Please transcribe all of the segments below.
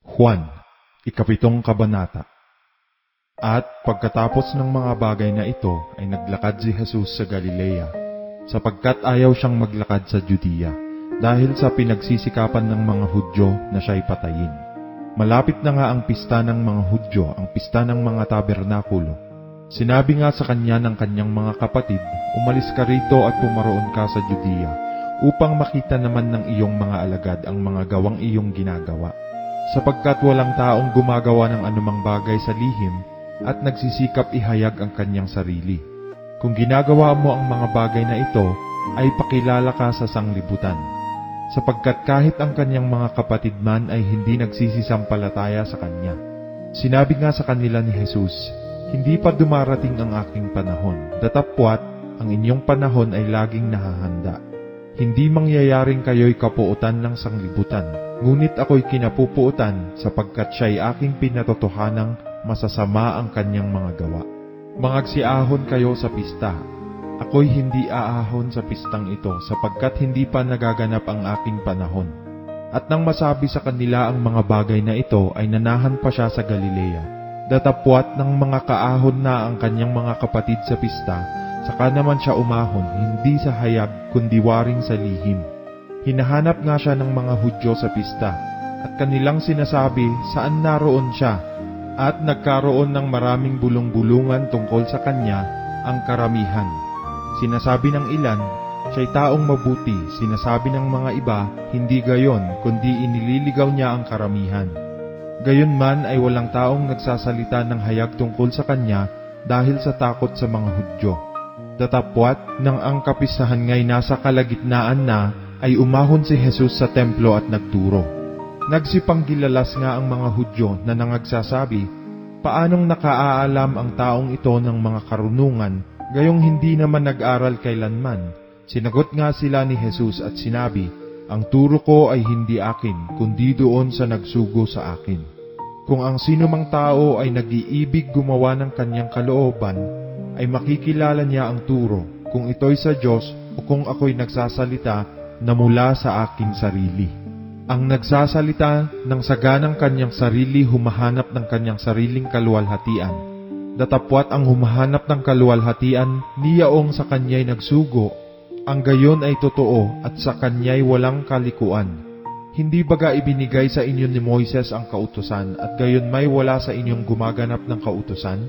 Juan, ikapitong kabanata. At pagkatapos ng mga bagay na ito ay naglakad si Jesus sa Galilea, sapagkat ayaw siyang maglakad sa Judea, dahil sa pinagsisikapan ng mga Hudyo na siya'y patayin. Malapit na nga ang pista ng mga Hudyo, ang pista ng mga tabernakulo. Sinabi nga sa kanya ng kanyang mga kapatid, "Umalis ka rito at pumaroon ka sa Judea, upang makita naman ng iyong mga alagad ang mga gawang iyong ginagawa. Sapagkat walang taong gumagawa ng anumang bagay sa lihim at nagsisikap ihayag ang kanyang sarili. Kung ginagawa mo ang mga bagay na ito, ay pakilala ka sa sanglibutan. Sapagkat kahit ang kanyang mga kapatid man ay hindi nagsisisampalataya sa kanya." Sinabi nga sa kanila ni Jesus, "Hindi pa dumarating ang aking panahon, datapwat ang inyong panahon ay laging nahahanda. Hindi mangyayaring kayo'y kapuutan ng sanglibutan, ngunit ako'y kinapupuutan sapagkat siya'y aking pinatotohanang masasama ang kanyang mga gawa. Mangagsiahon kayo sa pista. Ako'y hindi aahon sa pistang ito sapagkat hindi pa nagaganap ang aking panahon." At nang masabi sa kanila ang mga bagay na ito ay nanahan pa siya sa Galilea. Datapwat ng mga kaahon na ang kanyang mga kapatid sa pista, saka naman siya umahon, hindi sa hayag kundi waring sa lihim. Hinahanap nga siya ng mga Hudyo sa pista, at kanilang sinasabi saan naroon siya, at nagkaroon ng maraming bulong-bulungan tungkol sa kanya ang karamihan. Sinasabi ng ilan, "Siya'y taong mabuti," sinasabi ng mga iba, "Hindi gayon, kundi inililigaw niya ang karamihan." Gayon man ay walang taong nagsasalita ng hayag tungkol sa kanya dahil sa takot sa mga Hudyo. Datapwat nang ang kapistahan nga'y nasa kalagitnaan na, ay umahon si Jesus sa templo at nagturo. Nagsipanggilalas nga ang mga Hudyo na nangagsasabi, "Paanong nakaaalam ang taong ito ng mga karunungan, gayong hindi naman nag-aral kailanman?" Sinagot nga sila ni Jesus at sinabi, "Ang turo ko ay hindi akin, kundi doon sa nagsugo sa akin. Kung ang sino mang tao ay nag-iibig gumawa ng kanyang kalooban, ay makikilala niya ang turo, kung ito'y sa Diyos o kung ako'y nagsasalita na mula sa aking sarili. Ang nagsasalita ng saganang kanyang sarili humahanap ng kanyang sariling kaluwalhatian. Datapwat ang humahanap ng kaluwalhatian, niyaong sa kanya'y nagsugo, ang gayon ay totoo at sa kanya'y walang kalikuan. Hindi baga ibinigay sa inyo ni Moises ang kautusan at gayon may wala sa inyong gumaganap ng kautusan?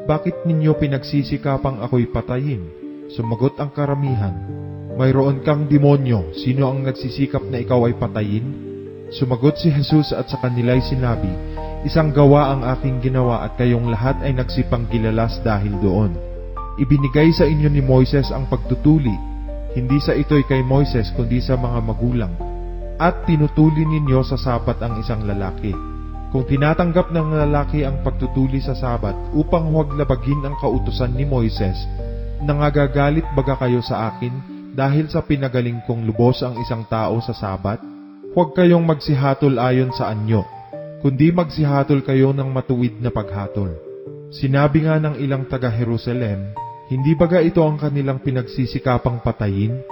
Bakit ninyo pinagsisikapang ako'y patayin?" Sumagot ang karamihan, "Mayroon kang demonyo, sino ang nagsisikap na ikaw ay patayin?" Sumagot si Jesus at sa kanila'y sinabi, "Isang gawa ang aking ginawa at kayong lahat ay nagsipanggilalas dahil doon. Ibinigay sa inyo ni Moises ang pagtutuli, hindi sa ito'y kay Moises kundi sa mga magulang. At tinutuli ninyo sa Sabat ang isang lalaki. Kung tinatanggap ng lalaki ang pagtutuli sa Sabat upang huwag labagin ang kautusan ni Moises, nangagagalit baga kayo sa akin dahil sa pinagaling kong lubos ang isang tao sa Sabat? Huwag kayong magsihatol ayon sa anyo, kundi magsihatol kayo ng matuwid na paghatol." Sinabi nga ng ilang taga-Jerusalem, "Hindi baga ito ang kanilang pinagsisikapang patayin?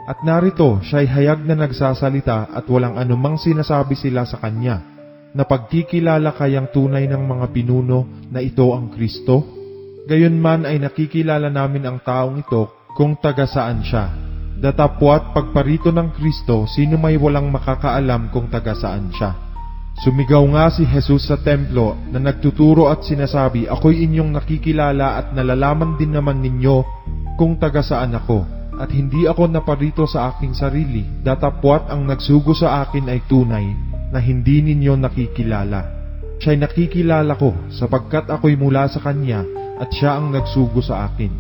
At narito, siya'y hayag na nagsasalita at walang anumang sinasabi sila sa kanya, na pagkikilala kayang tunay ng mga pinuno na ito ang Kristo? Gayon man ay nakikilala namin ang taong ito kung taga saan siya. Datapwat pagparito ng Kristo, sino may walang makakaalam kung taga saan siya." Sumigaw nga si Jesus sa templo na nagtuturo at sinasabi, "Ako'y inyong nakikilala at nalalaman din naman ninyo kung taga saan ako. At hindi ako naparito sa aking sarili, datapwat ang nagsugo sa akin ay tunay na hindi ninyo nakikilala. Siya'y nakikilala ko sapagkat ako'y mula sa kanya at siya ang nagsugo sa akin."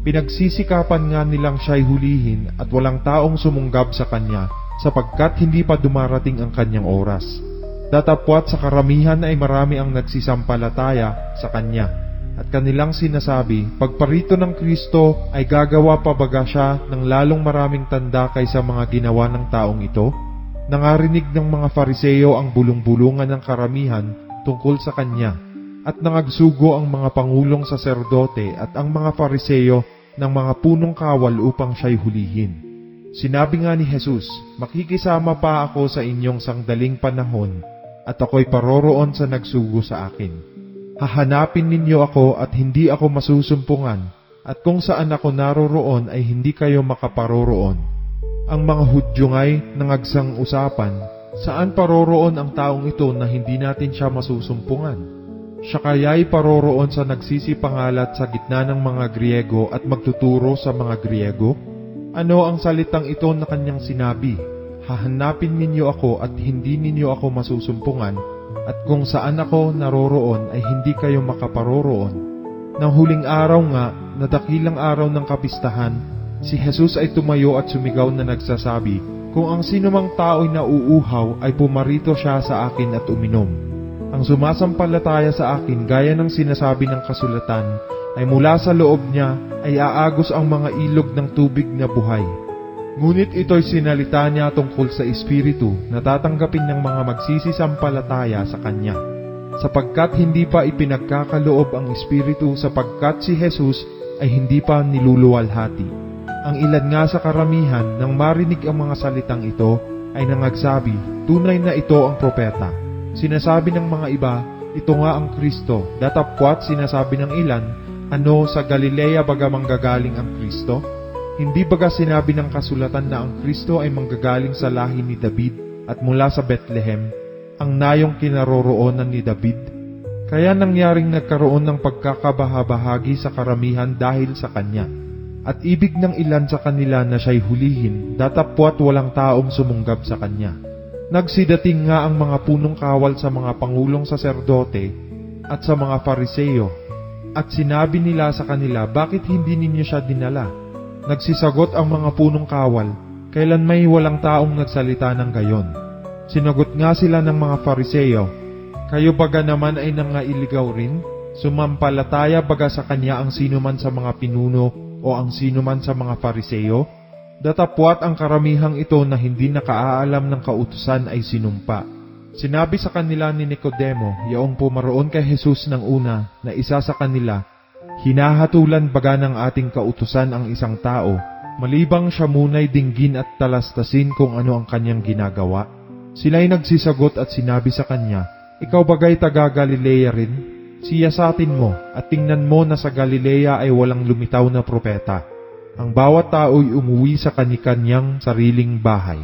Pinagsisikapan nga nilang siya'y hulihin at walang taong sumunggab sa kanya sapagkat hindi pa dumarating ang kanyang oras. Datapwat sa karamihan ay marami ang nagsisampalataya sa kanya. At kanilang sinasabi, pagparito ng Kristo ay gagawa pa baga siya ng lalong maraming tanda kaysa mga ginawa ng taong ito? Nangarinig ng mga Fariseo ang bulong-bulungan ng karamihan tungkol sa kanya, at nangagsugo ang mga pangulong saserdote at ang mga Fariseo ng mga punong kawal upang siya'y hulihin. Sinabi nga ni Jesus, "Makikisama pa ako sa inyong sangdaling panahon at ako'y paroroon sa nagsugo sa akin. Hahanapin ninyo ako at hindi ako masusumpungan, at kung saan ako naroroon ay hindi kayo makaparoroon. Ang mga Hudyo nga'y nangagsang usapan, saan paroroon ang taong ito na hindi natin siya masusumpungan? Siya kaya'y paroroon sa nagsisipangalat sa gitna ng mga Griego at magtuturo sa mga Griego? Ano ang salitang ito na kanyang sinabi? Hahanapin ninyo ako at hindi ninyo ako masusumpungan, at kung saan ako naroroon ay hindi kayo makaparoroon. Nang huling araw nga, na dakilang araw ng kapistahan, si Jesus ay tumayo at sumigaw na nagsasabi, kung ang sinumang tao'y nauuhaw ay pumarito siya sa akin at uminom. Ang sumasampalataya sa akin gaya ng sinasabi ng kasulatan, ay mula sa loob niya ay aagos ang mga ilog ng tubig na buhay. Ngunit ito'y sinalita niya tungkol sa Espiritu na tatanggapin ng mga magsisisampalataya sa Kanya, sapagkat hindi pa ipinagkakaloob ang Espiritu sapagkat si Jesus ay hindi pa niluluwalhati. Ang ilan nga sa karamihan nang marinig ang mga salitang ito ay nangagsabi, tunay na ito ang propeta. Sinasabi ng mga iba, ito nga ang Kristo. Datapwat sinasabi ng ilan, ano, sa Galilea baga manggagaling ang Kristo? Hindi baga sinabi ng kasulatan na ang Kristo ay manggagaling sa lahi ni David at mula sa Bethlehem, ang nayong kinaroroonan ni David? Kaya nangyaring nagkaroon ng pagkakabahabahagi sa karamihan dahil sa kanya. At ibig ng ilan sa kanila na siya'y hulihin, datapwat walang taong sumunggab sa kanya. Nagsidating nga ang mga punong kawal sa mga pangulong saserdote at sa mga Fariseo, at sinabi nila sa kanila, bakit hindi ninyo siya dinala? Nagsisagot ang mga punong kawal, kailan may walang taong nagsalita ng gayon. Sinagot nga sila ng mga Fariseo, kayo baga naman ay nangailigaw rin? Sumampalataya baga sa kanya ang sinuman sa mga pinuno o ang sinuman sa mga Fariseo? Datapwat ang karamihang ito na hindi nakaalam ng kautusan ay sinumpa. Sinabi sa kanila ni Nicodemo, yaong pumaroon kay Jesus ng una, na isa sa kanila, hinahatulan baga ng ating kautusan ang isang tao, malibang siya muna'y dinggin at talastasin kung ano ang kanyang ginagawa? Sila'y nagsisagot at sinabi sa kanya, ikaw bagay taga Galilea rin? Siyasatin mo at tingnan mo na sa Galilea ay walang lumitaw na propeta. Ang bawat tao'y umuwi sa kani-kanyang sariling bahay.